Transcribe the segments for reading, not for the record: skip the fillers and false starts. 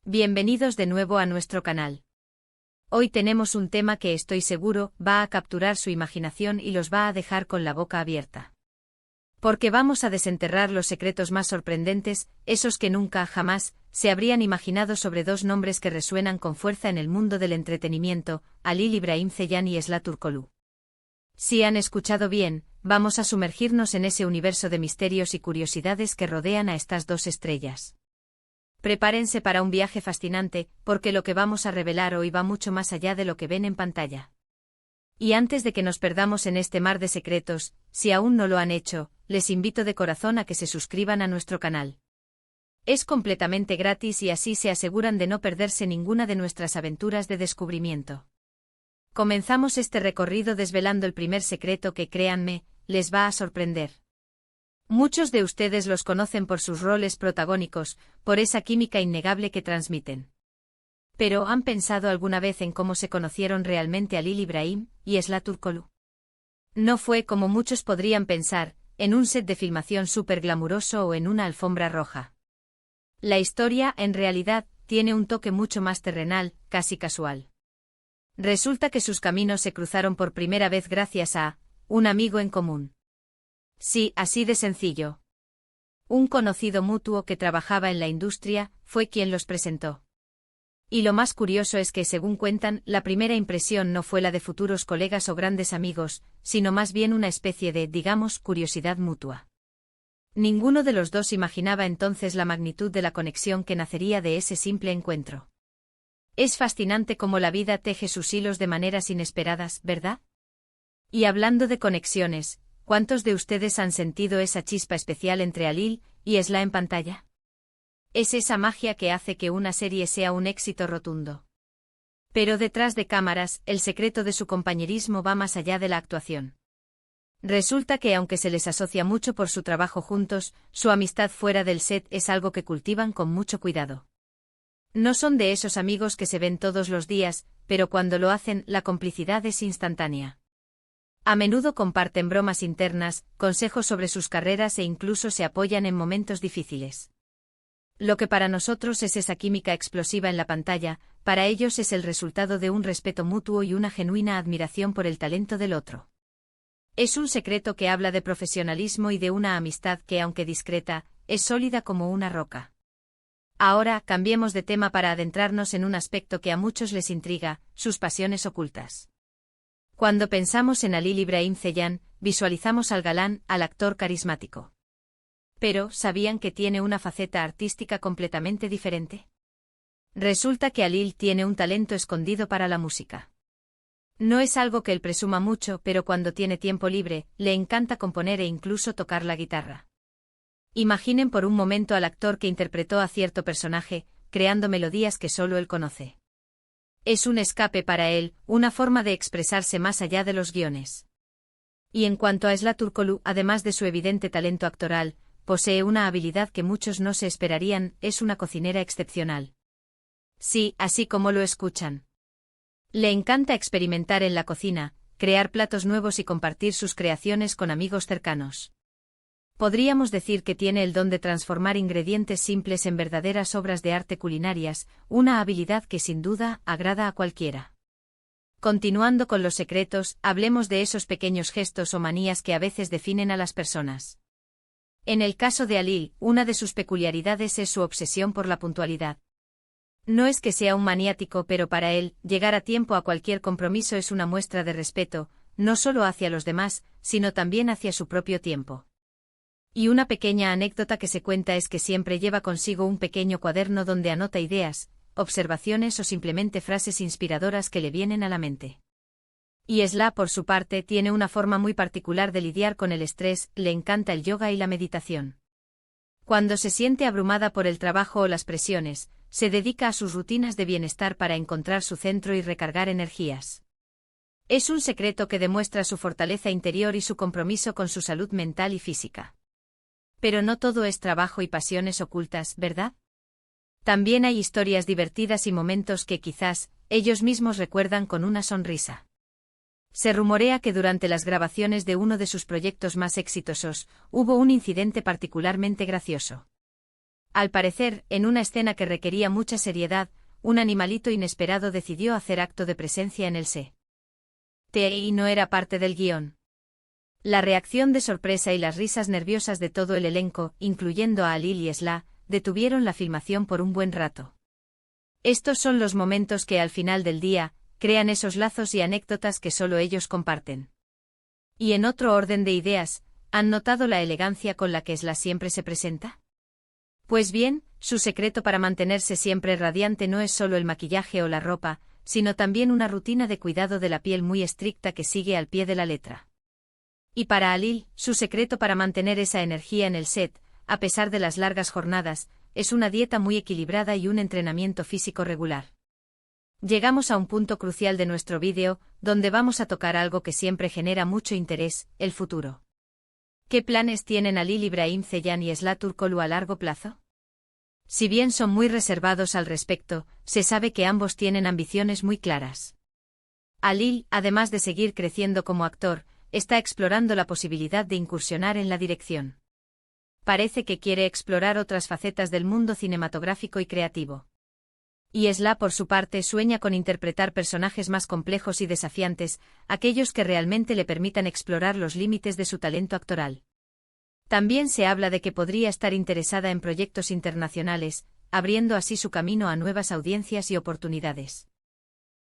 Bienvenidos de nuevo a nuestro canal. Hoy tenemos un tema que estoy seguro va a capturar su imaginación y los va a dejar con la boca abierta. Porque vamos a desenterrar los secretos más sorprendentes, esos que nunca, jamás, se habrían imaginado sobre dos nombres que resuenan con fuerza en el mundo del entretenimiento, Halil İbrahim Ceylan y Esla Turkoglu. Si han escuchado bien, vamos a sumergirnos en ese universo de misterios y curiosidades que rodean a estas dos estrellas. Prepárense para un viaje fascinante, porque lo que vamos a revelar hoy va mucho más allá de lo que ven en pantalla. Y antes de que nos perdamos en este mar de secretos, si aún no lo han hecho, les invito de corazón a que se suscriban a nuestro canal. Es completamente gratis y así se aseguran de no perderse ninguna de nuestras aventuras de descubrimiento. Comenzamos este recorrido desvelando el primer secreto que, créanme, les va a sorprender. Muchos de ustedes los conocen por sus roles protagónicos, por esa química innegable que transmiten. Pero ¿han pensado alguna vez en cómo se conocieron realmente Halil İbrahim y Esla Turkoglu? No fue como muchos podrían pensar, en un set de filmación súper glamuroso o en una alfombra roja. La historia, en realidad, tiene un toque mucho más terrenal, casi casual. Resulta que sus caminos se cruzaron por primera vez gracias a un amigo en común. Sí, así de sencillo. Un conocido mutuo que trabajaba en la industria fue quien los presentó. Y lo más curioso es que, según cuentan, la primera impresión no fue la de futuros colegas o grandes amigos, sino más bien una especie de, digamos, curiosidad mutua. Ninguno de los dos imaginaba entonces la magnitud de la conexión que nacería de ese simple encuentro. Es fascinante cómo la vida teje sus hilos de maneras inesperadas, ¿verdad? Y hablando de conexiones, ¿cuántos de ustedes han sentido esa chispa especial entre Halil y Esla en pantalla? Es esa magia que hace que una serie sea un éxito rotundo. Pero detrás de cámaras, el secreto de su compañerismo va más allá de la actuación. Resulta que aunque se les asocia mucho por su trabajo juntos, su amistad fuera del set es algo que cultivan con mucho cuidado. No son de esos amigos que se ven todos los días, pero cuando lo hacen, la complicidad es instantánea. A menudo comparten bromas internas, consejos sobre sus carreras e incluso se apoyan en momentos difíciles. Lo que para nosotros es esa química explosiva en la pantalla, para ellos es el resultado de un respeto mutuo y una genuina admiración por el talento del otro. Es un secreto que habla de profesionalismo y de una amistad que, aunque discreta, es sólida como una roca. Ahora, cambiemos de tema para adentrarnos en un aspecto que a muchos les intriga, sus pasiones ocultas. Cuando pensamos en Halil İbrahim Ceylan, visualizamos al galán, al actor carismático. Pero, ¿sabían que tiene una faceta artística completamente diferente? Resulta que Halil tiene un talento escondido para la música. No es algo que él presuma mucho, pero cuando tiene tiempo libre, le encanta componer e incluso tocar la guitarra. Imaginen por un momento al actor que interpretó a cierto personaje, creando melodías que solo él conoce. Es un escape para él, una forma de expresarse más allá de los guiones. Y en cuanto a Esla Turkoglu, además de su evidente talento actoral, posee una habilidad que muchos no se esperarían, es una cocinera excepcional. Sí, así como lo escuchan. Le encanta experimentar en la cocina, crear platos nuevos y compartir sus creaciones con amigos cercanos. Podríamos decir que tiene el don de transformar ingredientes simples en verdaderas obras de arte culinarias, una habilidad que sin duda agrada a cualquiera. Continuando con los secretos, hablemos de esos pequeños gestos o manías que a veces definen a las personas. En el caso de Halil, una de sus peculiaridades es su obsesión por la puntualidad. No es que sea un maniático, pero para él, llegar a tiempo a cualquier compromiso es una muestra de respeto, no solo hacia los demás, sino también hacia su propio tiempo. Y una pequeña anécdota que se cuenta es que siempre lleva consigo un pequeño cuaderno donde anota ideas, observaciones o simplemente frases inspiradoras que le vienen a la mente. Y Esla, por su parte, tiene una forma muy particular de lidiar con el estrés, le encanta el yoga y la meditación. Cuando se siente abrumada por el trabajo o las presiones, se dedica a sus rutinas de bienestar para encontrar su centro y recargar energías. Es un secreto que demuestra su fortaleza interior y su compromiso con su salud mental y física. Pero no todo es trabajo y pasiones ocultas, ¿verdad? También hay historias divertidas y momentos que quizás ellos mismos recuerdan con una sonrisa. Se rumorea que durante las grabaciones de uno de sus proyectos más exitosos, hubo un incidente particularmente gracioso. Al parecer, en una escena que requería mucha seriedad, un animalito inesperado decidió hacer acto de presencia en el set. Y no era parte del guión. La reacción de sorpresa y las risas nerviosas de todo el elenco, incluyendo a Alil y Sla, detuvieron la filmación por un buen rato. Estos son los momentos que al final del día, crean esos lazos y anécdotas que solo ellos comparten. Y en otro orden de ideas, ¿han notado la elegancia con la que Sla siempre se presenta? Pues bien, su secreto para mantenerse siempre radiante no es solo el maquillaje o la ropa, sino también una rutina de cuidado de la piel muy estricta que sigue al pie de la letra. Y para Alil, su secreto para mantener esa energía en el set, a pesar de las largas jornadas, es una dieta muy equilibrada y un entrenamiento físico regular. Llegamos a un punto crucial de nuestro vídeo, donde vamos a tocar algo que siempre genera mucho interés, el futuro. ¿Qué planes tienen Alil Ibrahim Ceylan y Sla Turkoglu a largo plazo? Si bien son muy reservados al respecto, se sabe que ambos tienen ambiciones muy claras. Alil, además de seguir creciendo como actor, está explorando la posibilidad de incursionar en la dirección. Parece que quiere explorar otras facetas del mundo cinematográfico y creativo. Y Sla, por su parte, sueña con interpretar personajes más complejos y desafiantes, aquellos que realmente le permitan explorar los límites de su talento actoral. También se habla de que podría estar interesada en proyectos internacionales, abriendo así su camino a nuevas audiencias y oportunidades.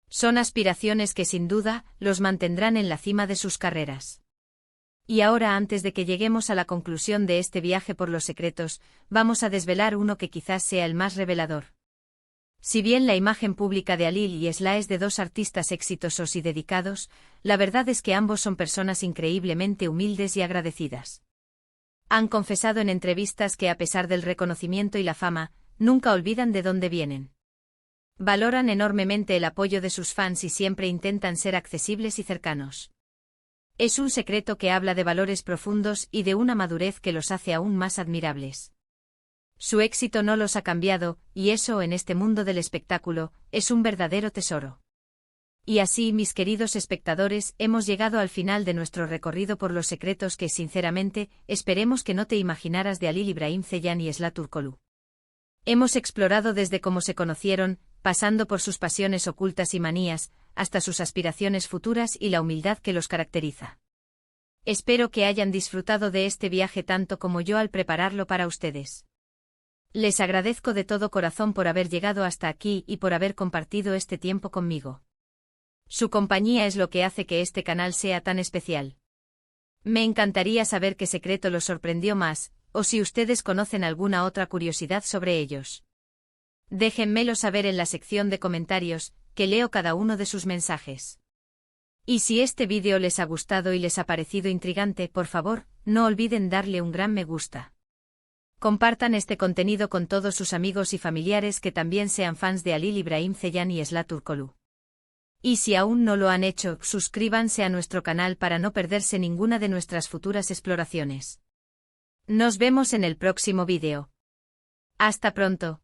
Son aspiraciones que sin duda los mantendrán en la cima de sus carreras. Y ahora, antes de que lleguemos a la conclusión de este viaje por los secretos, vamos a desvelar uno que quizás sea el más revelador. Si bien la imagen pública de Alil y Sla es de dos artistas exitosos y dedicados, la verdad es que ambos son personas increíblemente humildes y agradecidas. Han confesado en entrevistas que a pesar del reconocimiento y la fama, nunca olvidan de dónde vienen. Valoran enormemente el apoyo de sus fans y siempre intentan ser accesibles y cercanos. Es un secreto que habla de valores profundos y de una madurez que los hace aún más admirables. Su éxito no los ha cambiado, y eso en este mundo del espectáculo, es un verdadero tesoro. Y así, mis queridos espectadores, hemos llegado al final de nuestro recorrido por los secretos que, sinceramente, esperemos que no te imaginaras de Alil Ibrahim Ceylan y Sla Turkoglu. Hemos explorado desde cómo se conocieron, pasando por sus pasiones ocultas y manías, hasta sus aspiraciones futuras y la humildad que los caracteriza. Espero que hayan disfrutado de este viaje tanto como yo al prepararlo para ustedes. Les agradezco de todo corazón por haber llegado hasta aquí y por haber compartido este tiempo conmigo. Su compañía es lo que hace que este canal sea tan especial. Me encantaría saber qué secreto los sorprendió más, o si ustedes conocen alguna otra curiosidad sobre ellos. Déjenmelo saber en la sección de comentarios, que leo cada uno de sus mensajes. Y si este vídeo les ha gustado y les ha parecido intrigante, por favor, no olviden darle un gran me gusta. Compartan este contenido con todos sus amigos y familiares que también sean fans de Alil Ibrahim Ceylan y Sla Turkoglu. Y si aún no lo han hecho, suscríbanse a nuestro canal para no perderse ninguna de nuestras futuras exploraciones. Nos vemos en el próximo vídeo. Hasta pronto.